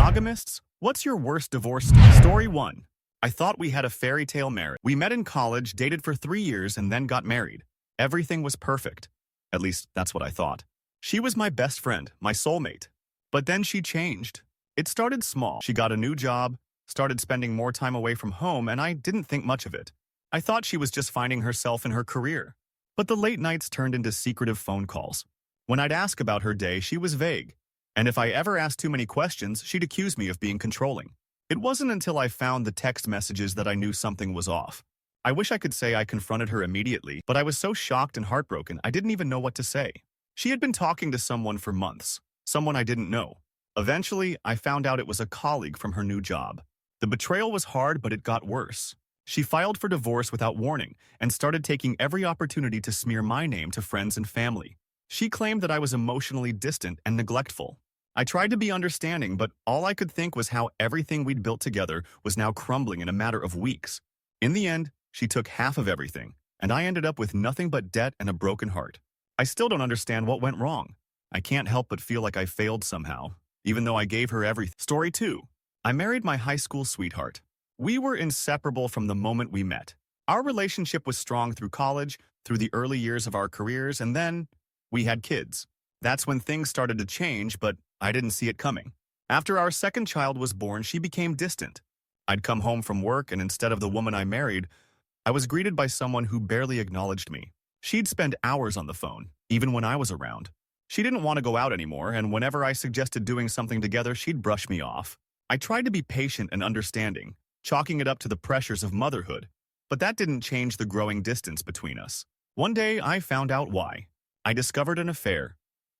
Monogamists, what's your worst divorce story? 1. I thought we had a fairy tale marriage. We met in college, dated for 3 years, and then got married. Everything was perfect. At least, that's what I thought. She was my best friend, my soulmate. But then she changed. It started small. She got a new job, started spending more time away from home, and I didn't think much of it. I thought she was just finding herself in her career. But the late nights turned into secretive phone calls. When I'd ask about her day, she was vague. And if I ever asked too many questions, she'd accuse me of being controlling. It wasn't until I found the text messages that I knew something was off. I wish I could say I confronted her immediately, but I was so shocked and heartbroken I didn't even know what to say. She had been talking to someone for months, someone I didn't know. Eventually, I found out it was a colleague from her new job. The betrayal was hard, but it got worse. She filed for divorce without warning and started taking every opportunity to smear my name to friends and family. She claimed that I was emotionally distant and neglectful. I tried to be understanding, but all I could think was how everything we'd built together was now crumbling in a matter of weeks. In the end, she took half of everything, and I ended up with nothing but debt and a broken heart. I still don't understand what went wrong. I can't help but feel like I failed somehow, even though I gave her everything. Story 2. I married my high school sweetheart. We were inseparable from the moment we met. Our relationship was strong through college, through the early years of our careers, and then we had kids. That's when things started to change, but I didn't see it coming. After our second child was born, she became distant. I'd come home from work, and instead of the woman I married, I was greeted by someone who barely acknowledged me. She'd spend hours on the phone, even when I was around. She didn't want to go out anymore, and whenever I suggested doing something together, she'd brush me off. I tried to be patient and understanding, chalking it up to the pressures of motherhood, but that didn't change the growing distance between us. One day, I found out why. I discovered an affair.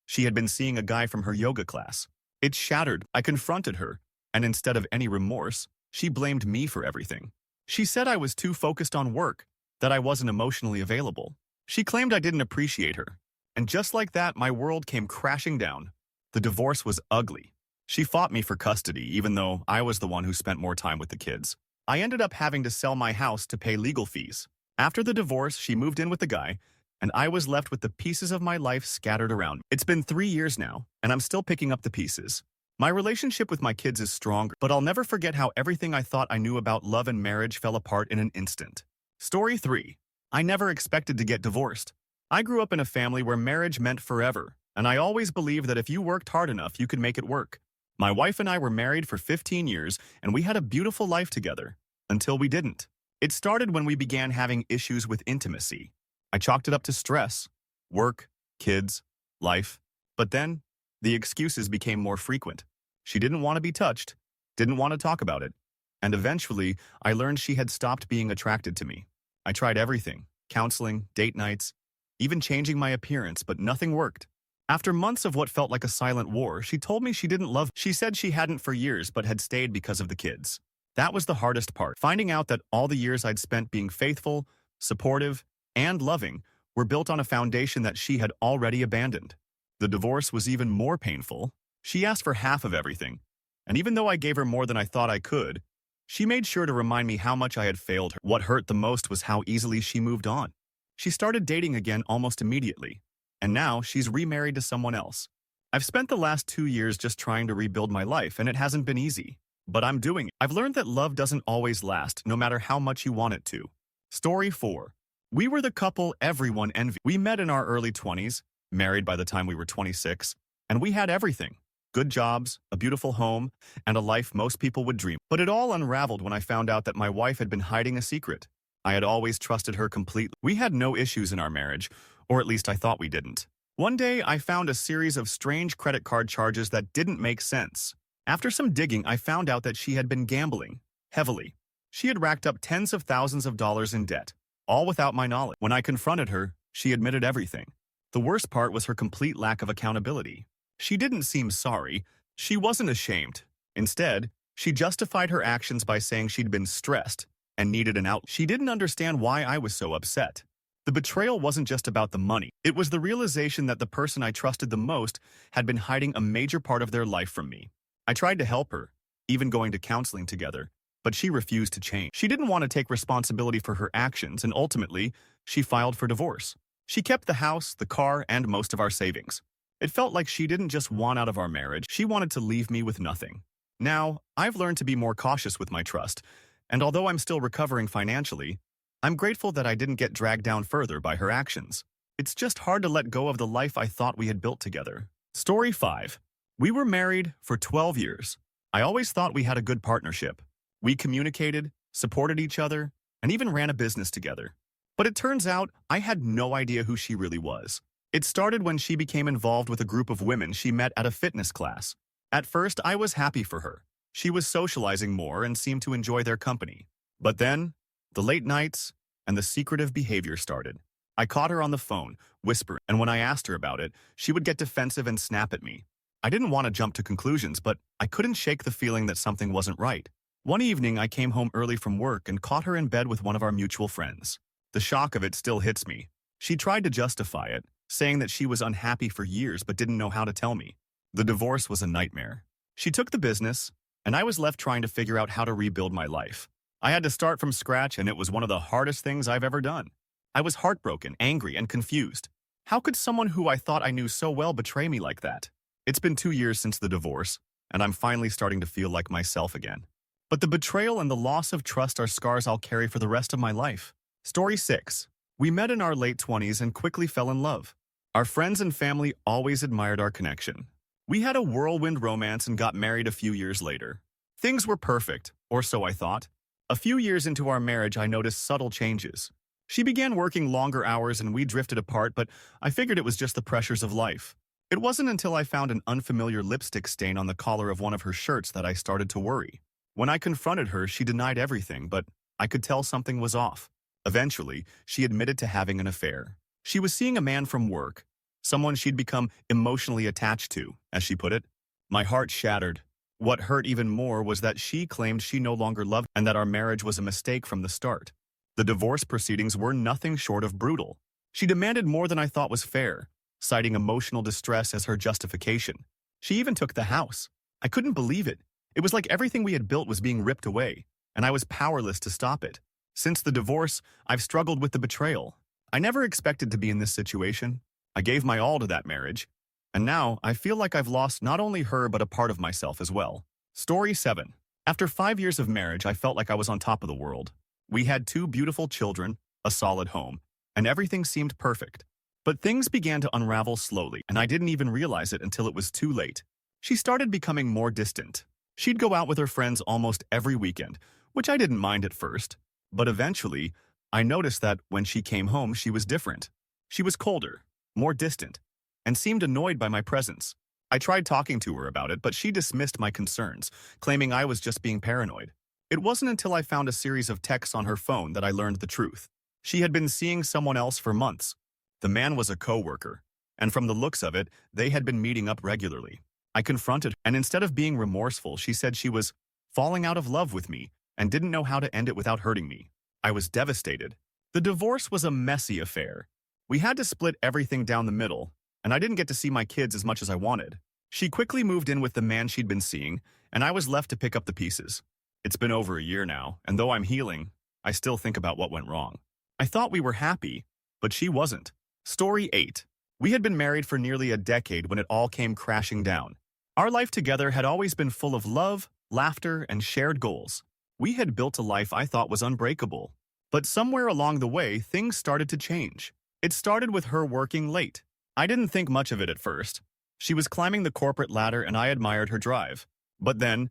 She had been seeing a guy from her yoga class. It shattered. I confronted her, and instead of any remorse, she blamed me for everything. She said I was too focused on work, that I wasn't emotionally available. She claimed I didn't appreciate her. And just like that, my world came crashing down. The divorce was ugly. She fought me for custody, even though I was the one who spent more time with the kids. I ended up having to sell my house to pay legal fees. After the divorce, she moved in with the guy, and I was left with the pieces of my life scattered around. It's been 3 years now, and I'm still picking up the pieces. My relationship with my kids is stronger, but I'll never forget how everything I thought I knew about love and marriage fell apart in an instant. Story 3. I never expected to get divorced. I grew up in a family where marriage meant forever, and I always believed that if you worked hard enough, you could make it work. My wife and I were married for 15 years, and we had a beautiful life together, until we didn't. It started when we began having issues with intimacy. I chalked it up to stress, work, kids, life. But then, the excuses became more frequent. She didn't want to be touched, didn't want to talk about it. And eventually, I learned she had stopped being attracted to me. I tried everything, counseling, date nights, even changing my appearance, but nothing worked. After months of what felt like a silent war, she told me she didn't love me. She said she hadn't for years, but had stayed because of the kids. That was the hardest part, finding out that all the years I'd spent being faithful, supportive, and loving were built on a foundation that she had already abandoned. The divorce was even more painful. She asked for half of everything, and even though I gave her more than I thought I could, she made sure to remind me how much I had failed her. What hurt the most was how easily she moved on. She started dating again almost immediately, and now she's remarried to someone else. I've spent the last 2 years just trying to rebuild my life, and it hasn't been easy. But I'm doing it. I've learned that love doesn't always last, no matter how much you want it to. Story 4. We were the couple everyone envied. We met in our early 20s, married by the time we were 26, and we had everything. Good jobs, a beautiful home, and a life most people would dream. But it all unraveled when I found out that my wife had been hiding a secret. I had always trusted her completely. We had no issues in our marriage, or at least I thought we didn't. One day, I found a series of strange credit card charges that didn't make sense. After some digging, I found out that she had been gambling, heavily. She had racked up tens of thousands of dollars in debt, all without my knowledge. When I confronted her, she admitted everything. The worst part was her complete lack of accountability. She didn't seem sorry. She wasn't ashamed. Instead, she justified her actions by saying she'd been stressed and needed an outlet. She didn't understand why I was so upset. The betrayal wasn't just about the money. It was the realization that the person I trusted the most had been hiding a major part of their life from me. I tried to help her, even going to counseling together, but she refused to change. She didn't want to take responsibility for her actions, and ultimately, she filed for divorce. She kept the house, the car, and most of our savings. It felt like she didn't just want out of our marriage, she wanted to leave me with nothing. Now, I've learned to be more cautious with my trust, and although I'm still recovering financially, I'm grateful that I didn't get dragged down further by her actions. It's just hard to let go of the life I thought we had built together. Story 5. We were married for 12 years. I always thought we had a good partnership. We communicated, supported each other, and even ran a business together. But it turns out I had no idea who she really was. It started when she became involved with a group of women she met at a fitness class. At first, I was happy for her. She was socializing more and seemed to enjoy their company. But then, the late nights and the secretive behavior started. I caught her on the phone, whispering, and when I asked her about it, she would get defensive and snap at me. I didn't want to jump to conclusions, but I couldn't shake the feeling that something wasn't right. One evening, I came home early from work and caught her in bed with one of our mutual friends. The shock of it still hits me. She tried to justify it, saying that she was unhappy for years but didn't know how to tell me. The divorce was a nightmare. She took the business, and I was left trying to figure out how to rebuild my life. I had to start from scratch, and it was one of the hardest things I've ever done. I was heartbroken, angry, and confused. How could someone who I thought I knew so well betray me like that? It's been 2 years since the divorce, and I'm finally starting to feel like myself again. But the betrayal and the loss of trust are scars I'll carry for the rest of my life. Story 6. We met in our late 20s and quickly fell in love. Our friends and family always admired our connection. We had a whirlwind romance and got married a few years later. Things were perfect, or so I thought. A few years into our marriage, I noticed subtle changes. She began working longer hours and we drifted apart, but I figured it was just the pressures of life. It wasn't until I found an unfamiliar lipstick stain on the collar of one of her shirts that I started to worry. When I confronted her, she denied everything, but I could tell something was off. Eventually, she admitted to having an affair. She was seeing a man from work, someone she'd become emotionally attached to, as she put it. My heart shattered. What hurt even more was that she claimed she no longer loved and that our marriage was a mistake from the start. The divorce proceedings were nothing short of brutal. She demanded more than I thought was fair, citing emotional distress as her justification. She even took the house. I couldn't believe it. It was like everything we had built was being ripped away, and I was powerless to stop it. Since the divorce, I've struggled with the betrayal. I never expected to be in this situation. I gave my all to that marriage, and now I feel like I've lost not only her but a part of myself as well. Story 7. After 5 years of marriage, I felt like I was on top of the world. We had 2 beautiful children, a solid home, and everything seemed perfect. But things began to unravel slowly, and I didn't even realize it until it was too late. She started becoming more distant. She'd go out with her friends almost every weekend, which I didn't mind at first. But eventually, I noticed that when she came home, she was different. She was colder, more distant, and seemed annoyed by my presence. I tried talking to her about it, but she dismissed my concerns, claiming I was just being paranoid. It wasn't until I found a series of texts on her phone that I learned the truth. She had been seeing someone else for months. The man was a coworker, and from the looks of it, they had been meeting up regularly. I confronted her, and instead of being remorseful, she said she was falling out of love with me and didn't know how to end it without hurting me. I was devastated. The divorce was a messy affair. We had to split everything down the middle, and I didn't get to see my kids as much as I wanted. She quickly moved in with the man she'd been seeing, and I was left to pick up the pieces. It's been over a year now, and though I'm healing, I still think about what went wrong. I thought we were happy, but she wasn't. Story 8. We had been married for nearly a decade when it all came crashing down. Our life together had always been full of love, laughter, and shared goals. We had built a life I thought was unbreakable. But somewhere along the way, things started to change. It started with her working late. I didn't think much of it at first. She was climbing the corporate ladder and I admired her drive. But then,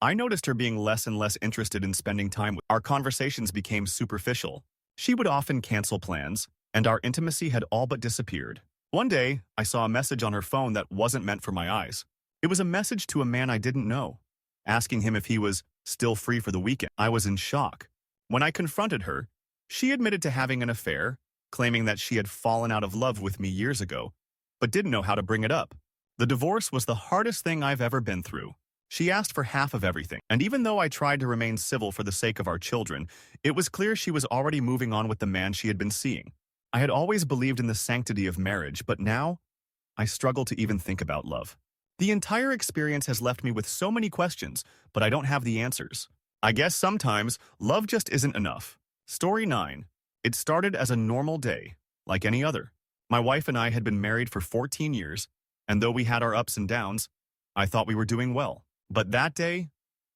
I noticed her being less and less interested in spending time with. Our conversations became superficial. She would often cancel plans, and our intimacy had all but disappeared. One day, I saw a message on her phone that wasn't meant for my eyes. It was a message to a man I didn't know, asking him if he was still free for the weekend. I was in shock. When I confronted her, she admitted to having an affair, claiming that she had fallen out of love with me years ago, but didn't know how to bring it up. The divorce was the hardest thing I've ever been through. She asked for half of everything, and even though I tried to remain civil for the sake of our children, it was clear she was already moving on with the man she had been seeing. I had always believed in the sanctity of marriage, but now, I struggle to even think about love. The entire experience has left me with so many questions, but I don't have the answers. I guess sometimes, love just isn't enough. Story 9. It started as a normal day, like any other. My wife and I had been married for 14 years, and though we had our ups and downs, I thought we were doing well. But that day,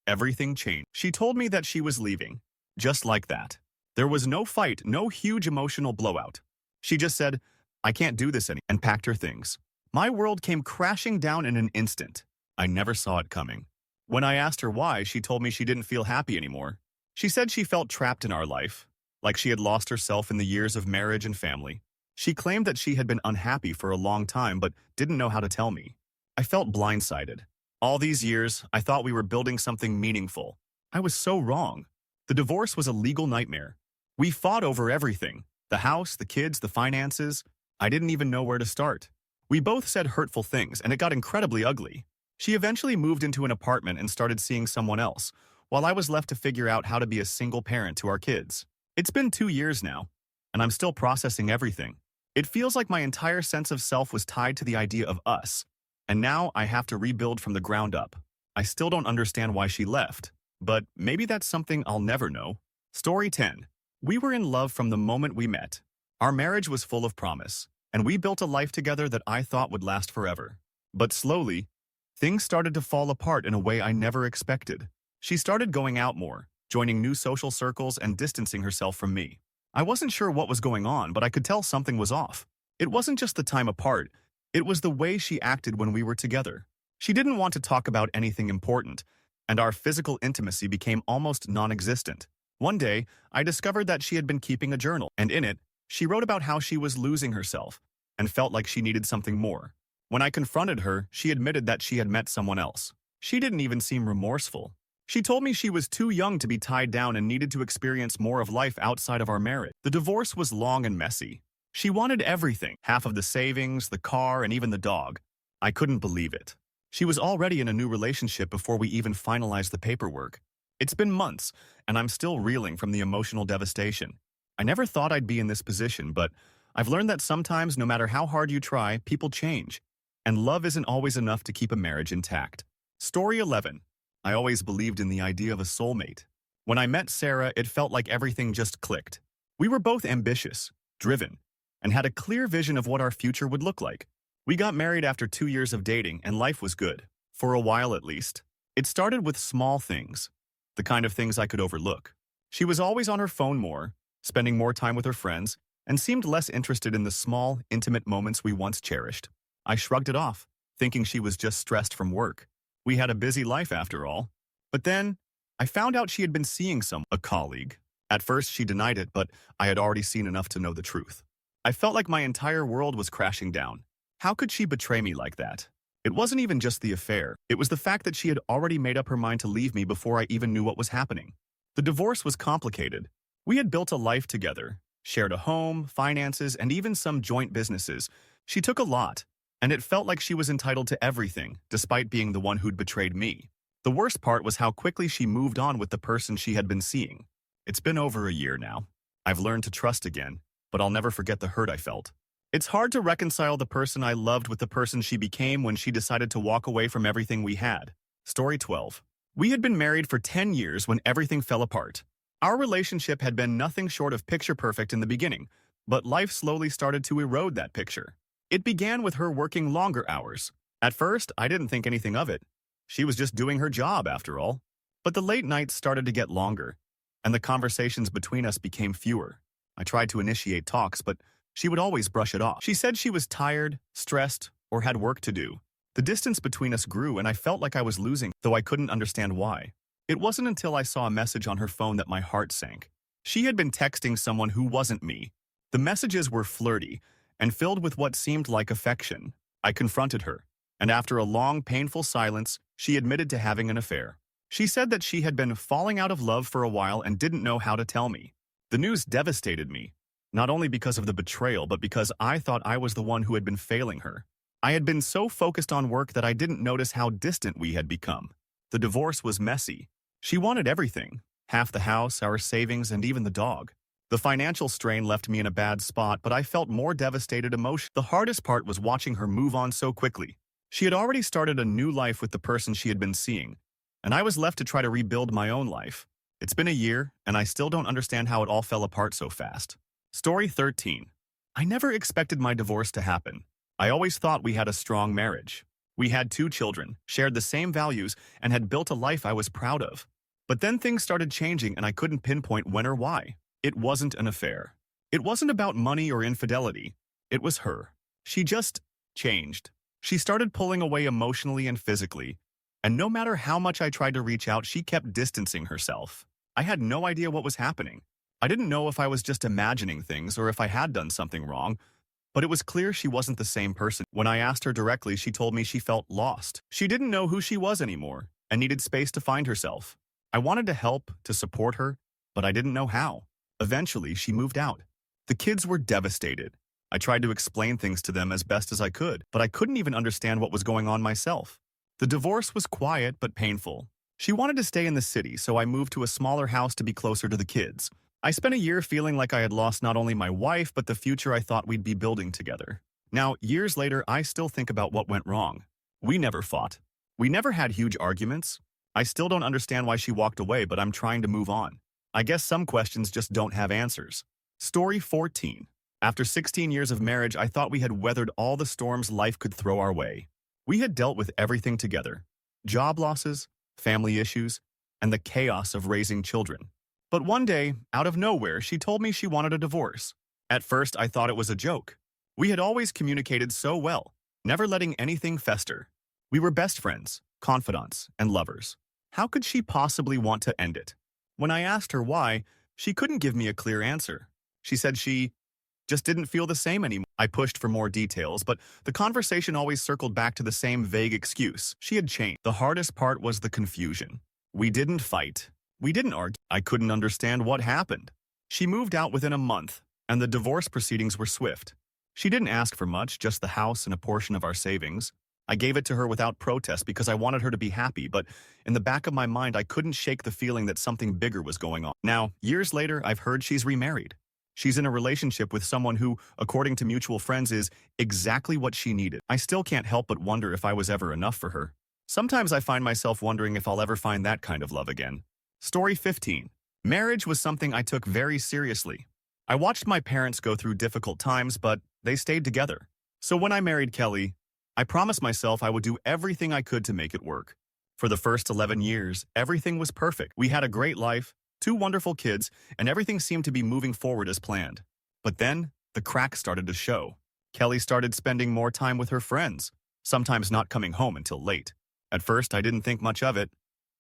everything changed. She told me that she was leaving. Just like that. There was no fight, no huge emotional blowout. She just said, "I can't do this anymore," and packed her things. My world came crashing down in an instant. I never saw it coming. When I asked her why, she told me she didn't feel happy anymore. She said she felt trapped in our life, like she had lost herself in the years of marriage and family. She claimed that she had been unhappy for a long time but didn't know how to tell me. I felt blindsided. All these years, I thought we were building something meaningful. I was so wrong. The divorce was a legal nightmare. We fought over everything. The house, the kids, the finances. I didn't even know where to start. We both said hurtful things, and it got incredibly ugly. She eventually moved into an apartment and started seeing someone else, while I was left to figure out how to be a single parent to our kids. It's been 2 years now, and I'm still processing everything. It feels like my entire sense of self was tied to the idea of us, and now I have to rebuild from the ground up. I still don't understand why she left, but maybe that's something I'll never know. Story 10. We were in love from the moment we met. Our marriage was full of promise, and we built a life together that I thought would last forever. But slowly, things started to fall apart in a way I never expected. She started going out more, joining new social circles and distancing herself from me. I wasn't sure what was going on, but I could tell something was off. It wasn't just the time apart, it was the way she acted when we were together. She didn't want to talk about anything important, and our physical intimacy became almost non-existent. One day, I discovered that she had been keeping a journal, and in it, she wrote about how she was losing herself and felt like she needed something more. When I confronted her, she admitted that she had met someone else. She didn't even seem remorseful. She told me she was too young to be tied down and needed to experience more of life outside of our marriage. The divorce was long and messy. She wanted everything, half of the savings, the car, and even the dog. I couldn't believe it. She was already in a new relationship before we even finalized the paperwork. It's been months, and I'm still reeling from the emotional devastation. I never thought I'd be in this position, but I've learned that sometimes, no matter how hard you try, people change, and love isn't always enough to keep a marriage intact. Story 11. I always believed in the idea of a soulmate. When I met Sarah, it felt like everything just clicked. We were both ambitious, driven, and had a clear vision of what our future would look like. We got married after 2 years of dating, and life was good. For a while, at least. It started with small things, the kind of things I could overlook. She was always on her phone more, spending more time with her friends, and seemed less interested in the small, intimate moments we once cherished. I shrugged it off, thinking she was just stressed from work. We had a busy life after all. But then, I found out she had been seeing a colleague. At first, she denied it, but I had already seen enough to know the truth. I felt like my entire world was crashing down. How could she betray me like that? It wasn't even just the affair. It was the fact that she had already made up her mind to leave me before I even knew what was happening. The divorce was complicated. We had built a life together, shared a home, finances, and even some joint businesses. She took a lot, and it felt like she was entitled to everything, despite being the one who'd betrayed me. The worst part was how quickly she moved on with the person she had been seeing. It's been over a year now. I've learned to trust again, but I'll never forget the hurt I felt. It's hard to reconcile the person I loved with the person she became when she decided to walk away from everything we had. Story 12. We had been married for 10 years when everything fell apart. Our relationship had been nothing short of picture perfect in the beginning, but life slowly started to erode that picture. It began with her working longer hours. At first, I didn't think anything of it. She was just doing her job, after all. But the late nights started to get longer, and the conversations between us became fewer. I tried to initiate talks, but she would always brush it off. She said she was tired, stressed, or had work to do. The distance between us grew, and I felt like I was losing, though I couldn't understand why. It wasn't until I saw a message on her phone that my heart sank. She had been texting someone who wasn't me. The messages were flirty and filled with what seemed like affection. I confronted her, and after a long, painful silence, she admitted to having an affair. She said that she had been falling out of love for a while and didn't know how to tell me. The news devastated me, not only because of the betrayal, but because I thought I was the one who had been failing her. I had been so focused on work that I didn't notice how distant we had become. The divorce was messy. She wanted everything, half the house, our savings, and even the dog. The financial strain left me in a bad spot, but I felt more devastated emotionally. The hardest part was watching her move on so quickly. She had already started a new life with the person she had been seeing, and I was left to try to rebuild my own life. It's been a year, and I still don't understand how it all fell apart so fast. Story 13. I never expected my divorce to happen. I always thought we had a strong marriage. We had 2 children, shared the same values, and had built a life I was proud of. But then things started changing and I couldn't pinpoint when or why. It wasn't an affair. It wasn't about money or infidelity. It was her. She just changed. She started pulling away emotionally and physically, and no matter how much I tried to reach out, she kept distancing herself. I had no idea what was happening. I didn't know if I was just imagining things or if I had done something wrong, but it was clear she wasn't the same person. When I asked her directly, she told me she felt lost. She didn't know who she was anymore and needed space to find herself. I wanted to help, to support her, but I didn't know how. Eventually, she moved out. The kids were devastated. I tried to explain things to them as best as I could, but I couldn't even understand what was going on myself. The divorce was quiet but painful. She wanted to stay in the city, so I moved to a smaller house to be closer to the kids. I spent a year feeling like I had lost not only my wife, but the future I thought we'd be building together. Now, years later, I still think about what went wrong. We never fought. We never had huge arguments. I still don't understand why she walked away, but I'm trying to move on. I guess some questions just don't have answers. Story 14. After 16 years of marriage, I thought we had weathered all the storms life could throw our way. We had dealt with everything together. Job losses, family issues, and the chaos of raising children. But one day, out of nowhere, she told me she wanted a divorce. At first, I thought it was a joke. We had always communicated so well, never letting anything fester. We were best friends, confidants, and lovers. How could she possibly want to end it? When I asked her why, she couldn't give me a clear answer. She said she just didn't feel the same anymore. I pushed for more details, but the conversation always circled back to the same vague excuse. She had changed. The hardest part was the confusion. We didn't fight. We didn't argue. I couldn't understand what happened. She moved out within a month, and the divorce proceedings were swift. She didn't ask for much, just the house and a portion of our savings. I gave it to her without protest because I wanted her to be happy, but in the back of my mind, I couldn't shake the feeling that something bigger was going on. Now, years later, I've heard she's remarried. She's in a relationship with someone who, according to mutual friends, is exactly what she needed. I still can't help but wonder if I was ever enough for her. Sometimes I find myself wondering if I'll ever find that kind of love again. Story 15. Marriage was something I took very seriously. I watched my parents go through difficult times, but they stayed together. So when I married Kelly, I promised myself I would do everything I could to make it work. For the first 11 years, everything was perfect. We had a great life, 2 wonderful kids, and everything seemed to be moving forward as planned. But then, the cracks started to show. Kelly started spending more time with her friends, sometimes not coming home until late. At first, I didn't think much of it.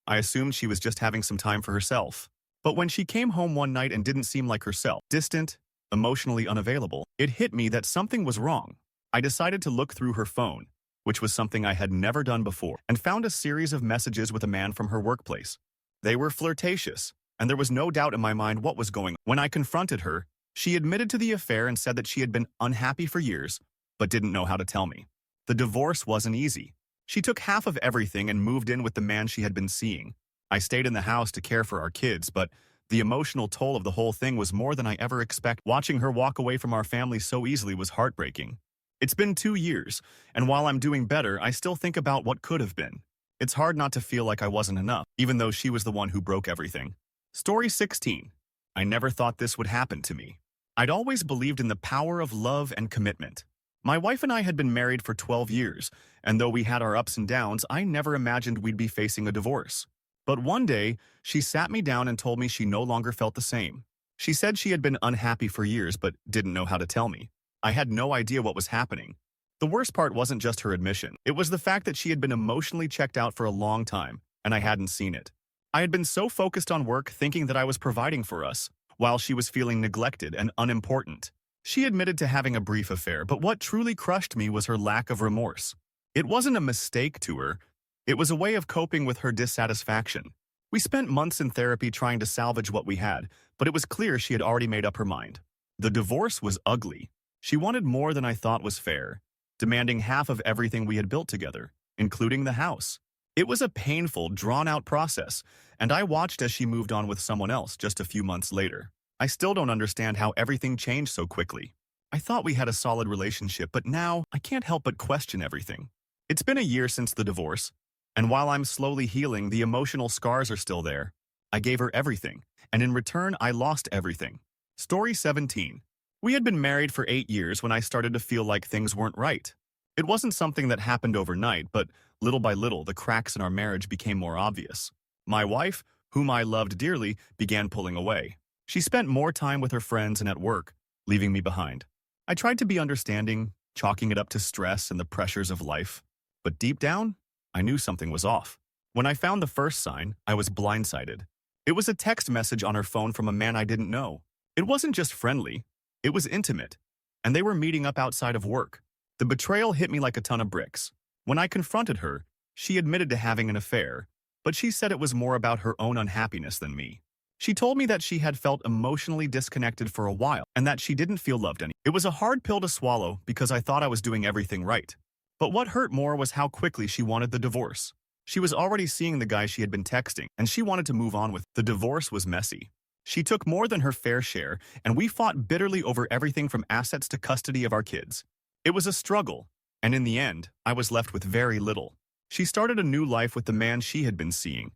I assumed she was just having some time for herself. But when she came home one night and didn't seem like herself, distant, emotionally unavailable, it hit me that something was wrong. I decided to look through her phone, which was something I had never done before, and found a series of messages with a man from her workplace. They were flirtatious, and there was no doubt in my mind what was going on. When I confronted her, she admitted to the affair and said that she had been unhappy for years, but didn't know how to tell me. The divorce wasn't easy. She took half of everything and moved in with the man she had been seeing. I stayed in the house to care for our kids, but the emotional toll of the whole thing was more than I ever expected. Watching her walk away from our family so easily was heartbreaking. It's been 2 years, and while I'm doing better, I still think about what could have been. It's hard not to feel like I wasn't enough, even though she was the one who broke everything. Story 16. I never thought this would happen to me. I'd always believed in the power of love and commitment. My wife and I had been married for 12 years, and though we had our ups and downs, I never imagined we'd be facing a divorce. But one day, she sat me down and told me she no longer felt the same. She said she had been unhappy for years but didn't know how to tell me. I had no idea what was happening. The worst part wasn't just her admission. It was the fact that she had been emotionally checked out for a long time, and I hadn't seen it. I had been so focused on work, thinking that I was providing for us, while she was feeling neglected and unimportant. She admitted to having a brief affair, but what truly crushed me was her lack of remorse. It wasn't a mistake to her. It was a way of coping with her dissatisfaction. We spent months in therapy trying to salvage what we had, but it was clear she had already made up her mind. The divorce was ugly. She wanted more than I thought was fair, demanding half of everything we had built together, including the house. It was a painful, drawn-out process, and I watched as she moved on with someone else just a few months later. I still don't understand how everything changed so quickly. I thought we had a solid relationship, but now I can't help but question everything. It's been a year since the divorce, and while I'm slowly healing, the emotional scars are still there. I gave her everything, and in return, I lost everything. Story 17. We had been married for 8 years when I started to feel like things weren't right. It wasn't something that happened overnight, but little by little, the cracks in our marriage became more obvious. My wife, whom I loved dearly, began pulling away. She spent more time with her friends and at work, leaving me behind. I tried to be understanding, chalking it up to stress and the pressures of life. But deep down, I knew something was off. When I found the first sign, I was blindsided. It was a text message on her phone from a man I didn't know. It wasn't just friendly, it was intimate, and they were meeting up outside of work. The betrayal hit me like a ton of bricks. When I confronted her, she admitted to having an affair, but she said it was more about her own unhappiness than me. She told me that she had felt emotionally disconnected for a while and that she didn't feel loved anymore. It was a hard pill to swallow because I thought I was doing everything right. But what hurt more was how quickly she wanted the divorce. She was already seeing the guy she had been texting, and she wanted to move on with. The divorce was messy. She took more than her fair share, and we fought bitterly over everything from assets to custody of our kids. It was a struggle, and in the end, I was left with very little. She started a new life with the man she had been seeing,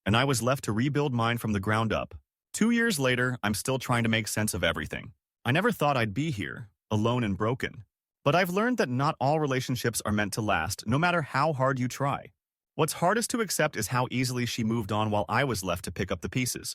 and I was left to rebuild mine from the ground up. 2 years later, I'm still trying to make sense of everything. I never thought I'd be here, alone and broken. But I've learned that not all relationships are meant to last, no matter how hard you try. What's hardest to accept is how easily she moved on while I was left to pick up the pieces.